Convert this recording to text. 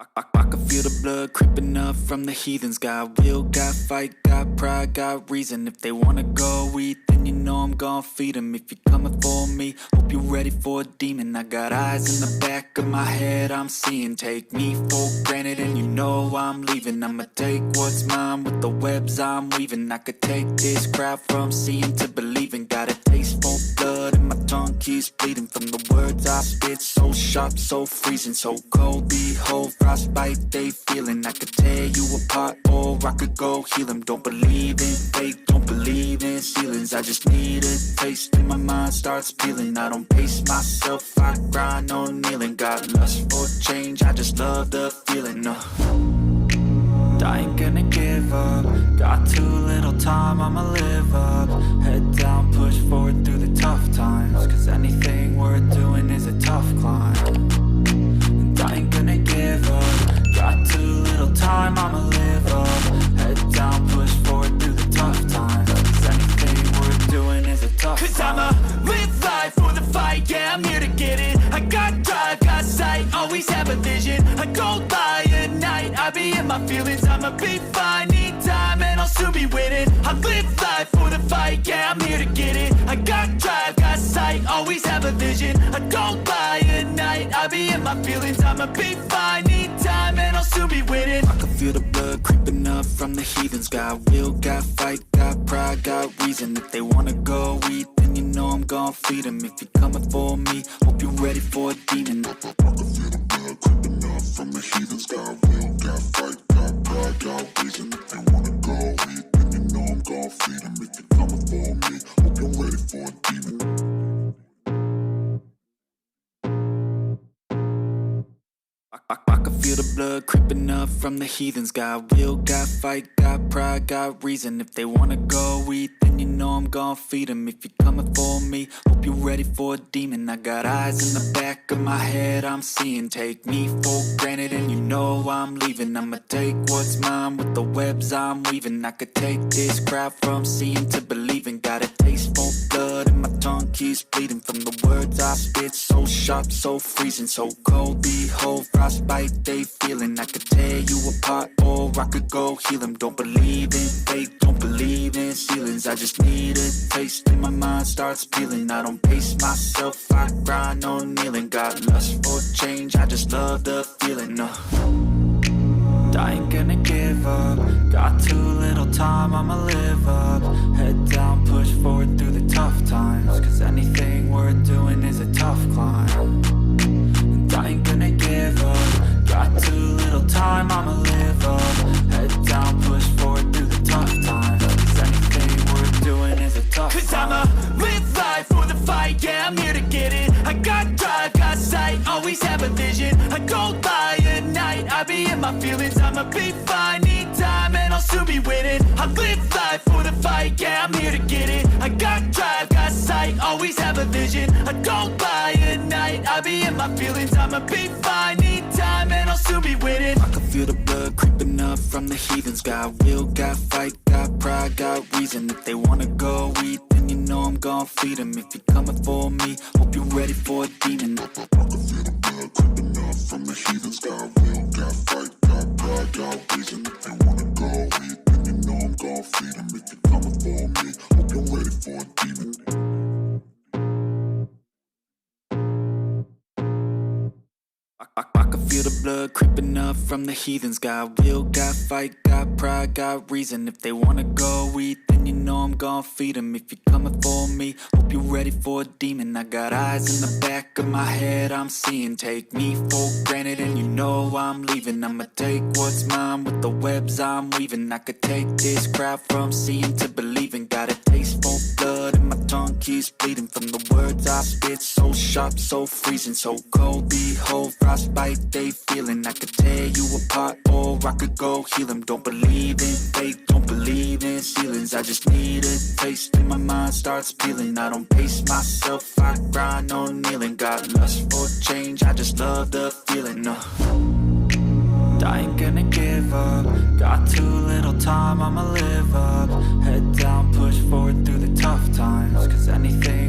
I can feel the blood creeping up from the heathens. Got will, got fight, got pride, got reason. If they wanna go eat, then you know I'm gon' feed them. If you're coming for me, hope you're ready for a demon. I got eyes in the back of my head, I'm seeing. Take me for granted and you know I'm leaving. I'ma take what's mine with the webs I'm weaving. I could take this crowd from seeing to believing. Got a taste for blood and my tongue keeps bleeding from the words I spit. So sharp, so freezing, so cold. Behold, frostbite they feeling. I could tear you apart or I could go heal them. Don't believe in fate, don't believe in ceilings. I just need a taste and my mind starts peeling. I don't pace myself, I grind on kneeling. Got lust for change, I just love the feeling. I ain't gonna give up. Got too little time, I'ma live up. Head down, push forward through the tough times. Cause anything worth doing is a tough climb. And I ain't gonna give up. Got too little time, I'ma live up. Head down, push forward through the tough times. Cause anything worth doing is a tough climb. Cause I'ma live life for the fight, yeah, I'm here to get it. I got drive, got sight, always have a vision. I go by at night, I be in my feelings. I'ma be fine, need time and I'll soon be winning. I live life for the fight, yeah, I'm here to get it. I got drive, got sight, always have a vision. I go by at night, I be in my feelings. I'ma be fine, need time and I'll soon be winning. I can feel the blood creeping up from the heathens. Got will, got fight, got pride, got reason. If they wanna go eat, then you know I'm gon' feed them. If you're coming for me, hope you're ready for a demon. I can feel the blood creeping up from the heathens. Got will, got fight, got pride, got reason. If they wanna go eat, then you know I'm gon' feed them. If you're coming for me, hope you're ready for a demon. I can feel the blood creeping up from the heathens. Got will, got fight, got pride, got reason. If they wanna go eat, then you know I'm gon' feed them. If you're coming for me, hope you're ready for a demon. I got eyes in the back of my head, I'm seeing. Take me for granted and you know I'm leaving. I'ma take what's mine with the webs I'm weaving. I could take this crowd from seeing to believing. Got a taste for blood and my tongue keeps bleeding from the words I spit. So sharp, so freezing, so cold. Behold, frostbite they feeling. I could tear you apart or I could go heal them. Don't believe in fate, don't believe in ceilings. I just need a taste and my mind starts peeling. I don't pace myself, I grind on kneeling. Got lust for change, I just love the feeling. I ain't gonna give up. Got too little time, I'ma live up. Head down, push forward through the tough times. Cause anything worth doing is a tough climb. And I ain't gonna give up. Got too little time, I'ma live up. Head down, push forward through the tough times. Cause anything worth doing is a tough climb. Cause I'ma live life for the fight, yeah, I'm here to get it. I got drive, got sight, always have a vision. I go by at night, I be in my feelings. I'ma be fine, need time and I'll soon be winning. I live life for the fight, yeah, I'm here to get it. I got drive, got sight, always have a vision. I go by at night, I be in my feelings. I'ma be fine, need time and I'll soon be winning. I can feel the blood creeping up from the heathens. Got will, got fight, got pride, got reason. If they wanna go eat, then you know I'm gon' feed them. If you're coming for me, hope you're ready for a demon. I can feel the blood creeping up from the heathens. Got will, got fight, got pride, got reason. If they wanna go eat, then you know I'm gon' feed them. If you're coming for me, hope you're ready for a demon. I can feel the blood creeping up from the heathens. Got will, got fight, got pride, got reason. If they wanna go eat, then you know I'm gon' feed them. If you're coming for me, hope you're ready for a demon. I got eyes in the back of my head, I'm seeing. Take me for granted and you know I'm leaving. I'ma take what's mine with the webs I'm weaving. I could take this crowd from seeing to believing. Got a taste for blood and my tongue keeps bleeding from the words I spit. So sharp, so freezing, so cold. Behold, frostbite they feeling. I could tear you apart or I could go heal them. Don't believe in fate, don't believe in ceilings. I just need a taste and my mind starts peeling. I don't pace myself, I grind on kneeling. Got lust for change, I just love the feeling. I ain't gonna give up. Got too little time, I'ma live up. Head down, push forward through the tough times. Cause anything